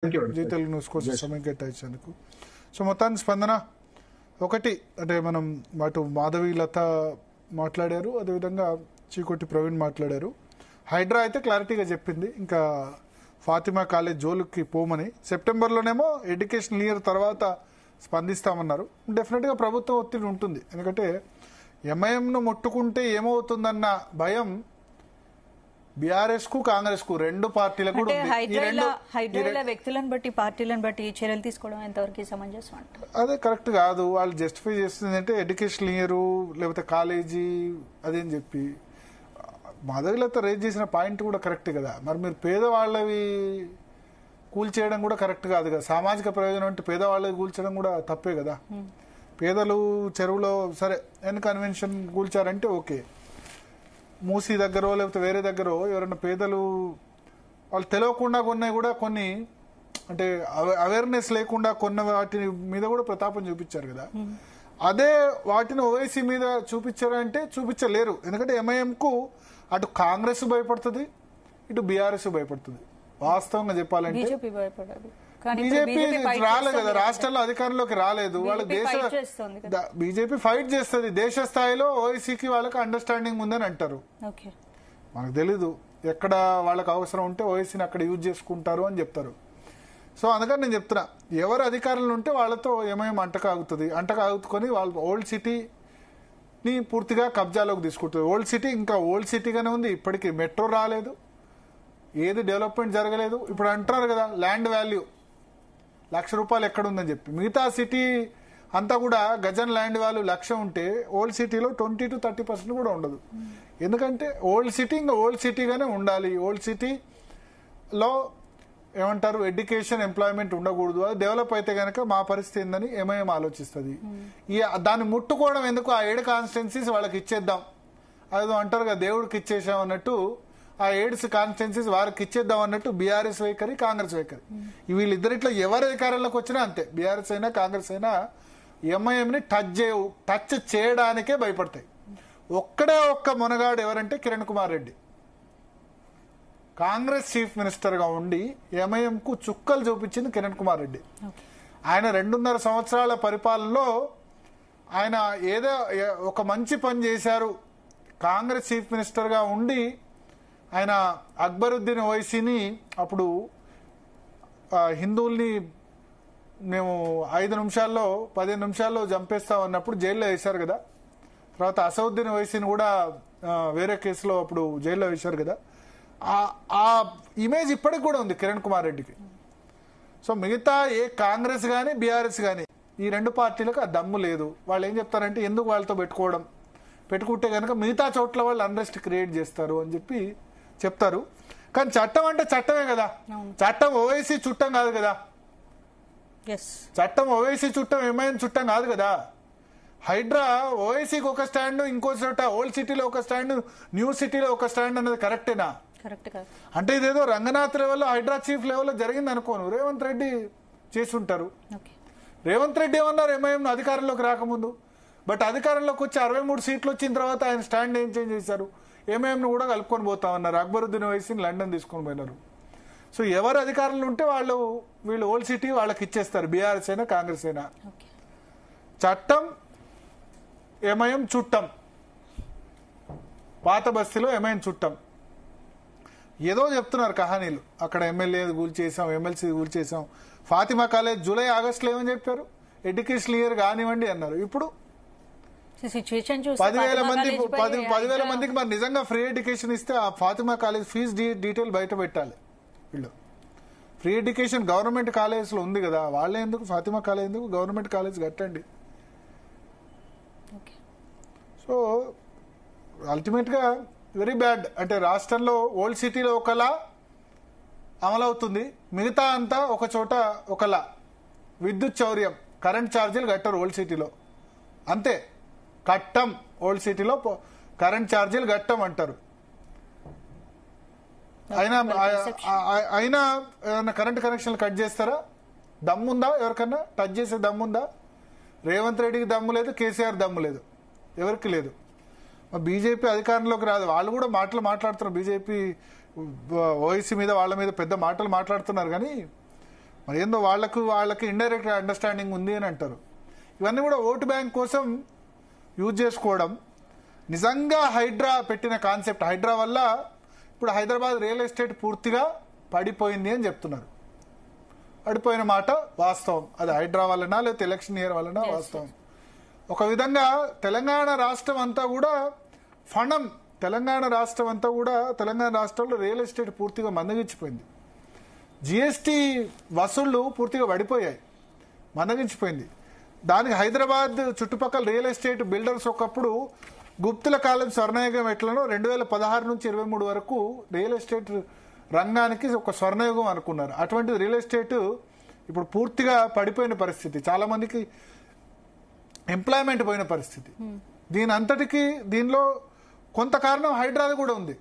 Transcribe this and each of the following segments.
G Telugu news కోసం సమయం కేటాయించేందుకు. So మొత్తానికి స్పందన ఒకటి అంటే మనం అటు మాధవి లత మాట్లాడారు, అదేవిధంగా చీకొట్టి ప్రవీణ్ మాట్లాడారు. హైడ్రా అయితే క్లారిటీగా చెప్పింది, ఇంకా ఫాతిమా కాలేజ్ జోలుకి పోమని. సెప్టెంబర్లోనేమో ఎడ్యుకేషన్ ఇయర్ తర్వాత స్పందిస్తామన్నారు. డెఫినెట్గా ప్రభుత్వం ఒత్తిడి ఉంటుంది, ఎందుకంటే ఎంఐఎంను ముట్టుకుంటే ఏమవుతుందన్న భయం బీఆర్ఎస్ కు కాంగ్రెస్ కు రెండు పార్టీలకు కూడా ఉంది. వ్యక్తులను బట్టి పార్టీలను బట్టి చర్యలు తీసుకోవడం ఎంతవరకు సమంజసం అంటారు? అదే కరెక్ట్ కాదు. వాళ్ళు జస్టిఫై చేస్తుంది అంటే ఎడ్యుకేషన్ ఇయర్ లేకపోతే కాలేజీ అదేని చెప్పి. మాధవిలత రేజ్ చేసిన పాయింట్ కూడా కరెక్ట్ కదా. మరి మీరు పేదవాళ్ళవి కూల్చేయడం కూడా కరెక్ట్ కాదు కదా. సామాజిక ప్రయోజనం అంటే పేదవాళ్ళవి కూల్చడం కూడా తప్పే కదా. పేదలు చెరువులో సరే ఎన్ కన్వెన్షన్ కూల్చారంటే ఓకే, మూసీ దగ్గర లేకపోతే వేరే దగ్గర ఎవరైనా పేదలు వాళ్ళు తెలియకుండా కొన్నాయి కూడా కొన్ని అంటే అవేర్నెస్ లేకుండా కొన్న వాటి మీద కూడా ప్రతాపం చూపించారు కదా. అదే వాటిని ఓవైసీ మీద చూపించారంటే చూపించలేరు, ఎందుకంటే ఎంఐఎం కు అటు కాంగ్రెస్ భయపడుతుంది, ఇటు బీఆర్ఎస్ భయపడుతుంది. వాస్తవంగా చెప్పాలంటే బీజేపీ రాలేదు కదా, రాష్ట్రాల్లో అధికారంలోకి రాలేదు. వాళ్ళకి బీజేపీ ఫైట్ చేస్తుంది దేశ స్థాయిలో. ఓఐసీకి వాళ్ళకి అండర్స్టాండింగ్ ఉందని అంటారు. మనకు తెలీదు ఎక్కడ వాళ్ళకి అవసరం ఉంటే ఓఐసీని అక్కడ యూజ్ చేసుకుంటారు అని చెప్తారు. సో అందుకని నేను చెప్తున్నా, ఎవరు అధికారంలో ఉంటే వాళ్ళతో ఏమేమి అంటకాగుతుకొని వాళ్ళు ఓల్డ్ సిటీని పూర్తిగా కబ్జాలోకి తీసుకుంటుంది. ఓల్డ్ సిటీ ఇంకా ఓల్డ్ సిటీగానే ఉంది, ఇప్పటికీ మెట్రో రాలేదు, ఏది డెవలప్మెంట్ జరగలేదు. ఇప్పుడు అంటున్నారు కదా ల్యాండ్ వాల్యూ ₹1,00,000 ఎక్కడుందని చెప్పి. మిగతా సిటీ అంతా కూడా గజన్ ల్యాండ్ వాల్యూ 1,00,000 ఉంటే ఓల్డ్ సిటీలో 20 to 30% కూడా ఉండదు. ఎందుకంటే ఓల్డ్ సిటీ ఇంకా ఓల్డ్ సిటీగానే ఉండాలి. ఓల్డ్ సిటీలో ఏమంటారు ఎడ్యుకేషన్ ఎంప్లాయ్మెంట్ ఉండకూడదు. అది డెవలప్ అయితే కనుక మా పరిస్థితి ఏందని ఎంఐఎం ఆలోచిస్తుంది. దాన్ని ముట్టుకోవడం ఎందుకు, ఆ 7 కాన్స్టిట్యున్సీస్ వాళ్ళకి ఇచ్చేద్దాం, అదో అంటారు కదా దేవుడికి ఇచ్చేసాం అన్నట్టు, ఆ 7 కాన్స్టిట్యున్సీస్ వారికి ఇచ్చేద్దాం అన్నట్టు బీఆర్ఎస్ వైఖరి, కాంగ్రెస్ వైఖరి. వీళ్ళిద్దరిట్లో ఎవరు అధికారంలోకి వచ్చినా అంతే, బీఆర్ఎస్ అయినా కాంగ్రెస్ అయినా ఎంఐఎంని టచ్ చేయడానికే భయపడతాయి. ఒక్క మొనగాడు ఎవరంటే కిరణ్ కుమార్ రెడ్డి. కాంగ్రెస్ చీఫ్ మినిస్టర్ గా ఉండి ఎంఐఎం కు చుక్కలు చూపించింది కిరణ్ కుమార్ రెడ్డి. ఆయన 2.5 సంవత్సరాల పరిపాలనలో ఆయన ఏదో ఒక మంచి పని చేశారు. కాంగ్రెస్ చీఫ్ మినిస్టర్ గా ఉండి ఆయన అక్బరుద్దీన్ ఓవైసీని అప్పుడు హిందువుల్ని మేము 5 నిమిషాల్లో 15 నిమిషాల్లో చంపేస్తాం అన్నప్పుడు జైల్లో వేశారు కదా. తర్వాత అసదుద్దీన్ ఓవైసీని కూడా వేరే కేసులో అప్పుడు జైల్లో వేశారు కదా. ఆ ఇమేజ్ ఇప్పటికి కూడా ఉంది కిరణ్ కుమార్ రెడ్డికి. సో మిగతా ఏ కాంగ్రెస్ కానీ బీఆర్ఎస్ కానీ ఈ రెండు పార్టీలకు ఆ దమ్ము లేదు. వాళ్ళు ఏం చెప్తారంటే ఎందుకు వాళ్ళతో పెట్టుకుంటే కనుక మిగతా చోట్ల వాళ్ళు అన్రెస్ట్ క్రియేట్ చేస్తారు అని చెప్పి చెప్తారు. కానీ చట్టం అంటే చట్టమే కదా, చట్టం ఓవైసీ చుట్టం కాదు కదా. చట్టం ఓవైసీ చుట్టం ఎంఐఎం చుట్టం కాదు కదా. హైడ్రా ఓవైసీకి ఒక స్టాండ్, ఇంకో చోట ఓల్డ్ సిటీలో ఒక స్టాండ్, న్యూ సిటీలో ఒక స్టాండ్ అనేది కరెక్టేనా? అంటే ఇదేదో రంగనాథ్ లెవెల్లో హైడ్రా చీఫ్ లెవెల్లో జరిగింది అనుకోను. రేవంత్ రెడ్డి చేసి ఉంటారు. రేవంత్ రెడ్డి ఏమన్నారు ఎంఐఎం అధికారంలోకి రాకముందు, బట్ అధికారంలోకి వచ్చి 63 సీట్లు వచ్చిన తర్వాత ఆయన స్టాండ్ ఏం చేంజ్ చేశారు, ఎంఐఎంను కూడా కలుపుకొని పోతామన్నారు. అక్బరుద్దీన్ ఓవైసీని లండన్ తీసుకొని పోయినారు. సో ఎవరు అధికారంలో ఉంటే వీళ్ళు ఓల్డ్ సిటీ వాళ్ళకి ఇచ్చేస్తారు, బీఆర్ఎస్ అయినా కాంగ్రెస్ అయినా. చట్టం ఎంఐఎం చుట్టం, పాత బస్తీలో ఎంఐఎం చుట్టం. ఏదో చెప్తున్నారు కహానీలు, అక్కడ ఎమ్మెల్యే కూల్చేసాం, ఎమ్మెల్సీ కూల్చేసాం. ఫాతిమా కాలేజ్ జూలై ఆగస్టులో ఏమని చెప్పారు, ఎడ్యుకేషన్ ఇయర్ కానివ్వండి అన్నారు. ఇప్పుడు 10,000 మందికి మరి నిజంగా ఫ్రీ ఎడ్యుకేషన్ ఇస్తే ఆ ఫాతిమా కాలేజ్ ఫీజు డీటెయిల్ బయట పెట్టాలి. వీళ్ళు ఫ్రీ ఎడ్యుకేషన్ గవర్నమెంట్ కాలేజ్ లో ఉంది కదా, వాళ్ళే ఎందుకు ఫాతిమా కాలేజ్ ఎందుకు, గవర్నమెంట్ కాలేజ్ కట్టండి. సో అల్టిమేట్ గా వెరీ బ్యాడ్. అంటే రాష్ట్రంలో ఓల్డ్ సిటీలో ఒకలా అమలవుతుంది, మిగతా అంతా ఒక చోట ఒకలా. విద్యుత్ చౌర్యం, కరెంట్ ఛార్జీలు కట్టరు ఓల్డ్ సిటీలో, అంతే కట్టం. ఓల్డ్ సిటీలో కరెంట్ ఛార్జీలు కట్టం అంటారు. అయినా ఏదైనా కరెంట్ కనెక్షన్లు కట్ చేస్తారా? దమ్ముందా ఎవరికన్నా టచ్ చేసే దమ్ముందా? రేవంత్ రెడ్డికి దమ్ము లేదు, కేసీఆర్ దమ్ము లేదు, ఎవరికి లేదు. బీజేపీ అధికారంలోకి రాదు, వాళ్ళు కూడా మాట్లాడుతున్నారు. బీజేపీ ఓవైసీ మీద వాళ్ళ మీద పెద్ద మాటలు మాట్లాడుతున్నారు, కానీ మరి ఏందో వాళ్ళకి ఇండైరెక్ట్ అండర్స్టాండింగ్ ఉంది అని అంటారు. ఇవన్నీ కూడా ఓటు బ్యాంక్ కోసం యూజ్ చేసుకోవడం. నిజంగా హైడ్రా పెట్టిన కాన్సెప్ట్, హైడ్రా వల్ల ఇప్పుడు హైదరాబాద్ రియల్ ఎస్టేట్ పూర్తిగా పడిపోయింది అని చెప్తున్నారు. పడిపోయిన మాట వాస్తవం. అది హైడ్రా వలన లేకపోతే ఎలక్షన్ ఇయర్ వలన వాస్తవం. ఒక విధంగా తెలంగాణ రాష్ట్రం అంతా కూడా ఫండం, తెలంగాణ రాష్ట్రంలో రియల్ ఎస్టేట్ పూర్తిగా మందగించిపోయింది. జిఎస్టీ వసూళ్లు పూర్తిగా పడిపోయాయి, మందగించిపోయింది. దానికి హైదరాబాద్ చుట్టుపక్కల రియల్ ఎస్టేట్ బిల్డర్స్ ఒకప్పుడు గుప్తుల కాలం స్వర్ణయుగం ఎట్లనో 2016 నుంచి 23 వరకు రియల్ ఎస్టేట్ రంగానికి ఒక స్వర్ణయుగం అనుకున్నారు. అటువంటి రియల్ ఎస్టేట్ ఇప్పుడు పూర్తిగా పడిపోయిన పరిస్థితి, చాలా మందికి ఎంప్లాయ్మెంట్ పోయిన పరిస్థితి. దీనిలో కొంత కారణం హైడ్రాది కూడా ఉంది.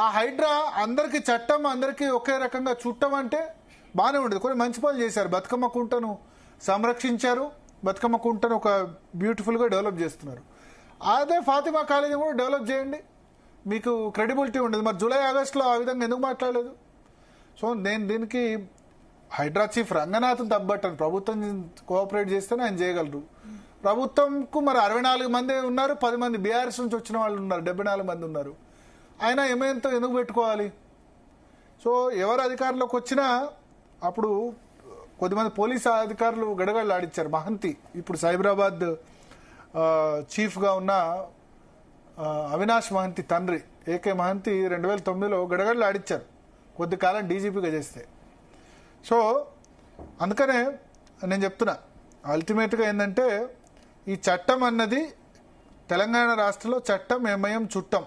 ఆ హైడ్రా అందరికీ చట్టం, అందరికీ ఒకే రకంగా చుట్టం అంటే బాగానే ఉండేది. కొన్ని మంచి పనులు చేశారు. బతుకమ్మ కుంటను సంరక్షించారు, బతుకమ్మ కుంటను ఒక బ్యూటిఫుల్గా డెవలప్ చేస్తున్నారు. అదే ఫాతిమా కాలేజీ కూడా డెవలప్ చేయండి, మీకు క్రెడిబిలిటీ ఉండదు. మరి జూలై ఆగస్టులో ఆ విధంగా ఎందుకు మాట్లాడలేదు? సో నేను దీనికి హైడ్రా చీఫ్ రంగనాథన్ తప్పబట్టాను. ప్రభుత్వం కోఆపరేట్ చేస్తేనే ఆయన చేయగలరు. ప్రభుత్వంకు మరి 64 మంది ఉన్నారు, 10 మంది బీఆర్ఎస్ నుంచి వచ్చిన వాళ్ళు ఉన్నారు, 74 మంది ఉన్నారు. ఆయన ఏమైంతో ఎందుకు పెట్టుకోవాలి? సో ఎవరు అధికారంలోకి వచ్చినా అప్పుడు కొద్దిమంది పోలీసు అధికారులు గడగడలు ఆడిచ్చారు. మహంతి, ఇప్పుడు సైబరాబాద్ చీఫ్గా ఉన్న అవినాష్ మహంతి తండ్రి ఏకే మహంతి 2009లో గడగడలు ఆడిచ్చారు, కొద్ది కాలం డీజీపీగా చేస్తే. సో అందుకనే నేను చెప్తున్నా, అల్టిమేట్గా ఏంటంటే ఈ చట్టం అన్నది తెలంగాణ రాష్ట్రంలో చట్టం ఎంఐఎం చుట్టం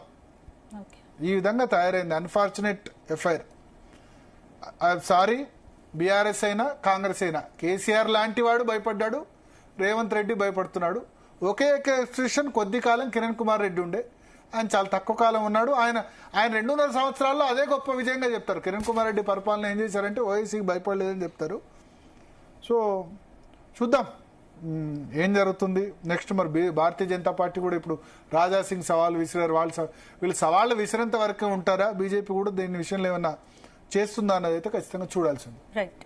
ఈ విధంగా తయారైంది. Unfortunate FIR. సారీ, బీఆర్ఎస్ అయినా కాంగ్రెస్ అయినా, కేసీఆర్ లాంటి వాడు భయపడ్డాడు, రేవంత్ రెడ్డి భయపడుతున్నాడు. ఒకే ఎక్స్ప్రెషన్ కొద్ది కాలం కిరణ్ కుమార్ రెడ్డి ఉండే, ఆయన చాలా తక్కువ కాలం ఉన్నాడు. ఆయన 2.5 సంవత్సరాల్లో అదే గొప్ప విజయంగా చెప్తారు. కిరణ్ కుమార్ రెడ్డి పరిపాలన ఏం చేశారంటే ఓవైసీకి భయపడలేదని చెప్తారు. సో చూద్దాం ఏం జరుగుతుంది నెక్స్ట్. మరి భారతీయ జనతా పార్టీ కూడా ఇప్పుడు రాజాసింగ్ సవాల్ విసిరారు. వీళ్ళు సవాళ్ళు విసిరేంత వరకే ఉంటారా? బీజేపీ కూడా దీని విషయంలో ఏమన్నా చేస్తుందా అన్నది అయితే ఖచ్చితంగా చూడాల్సింది. రైట్.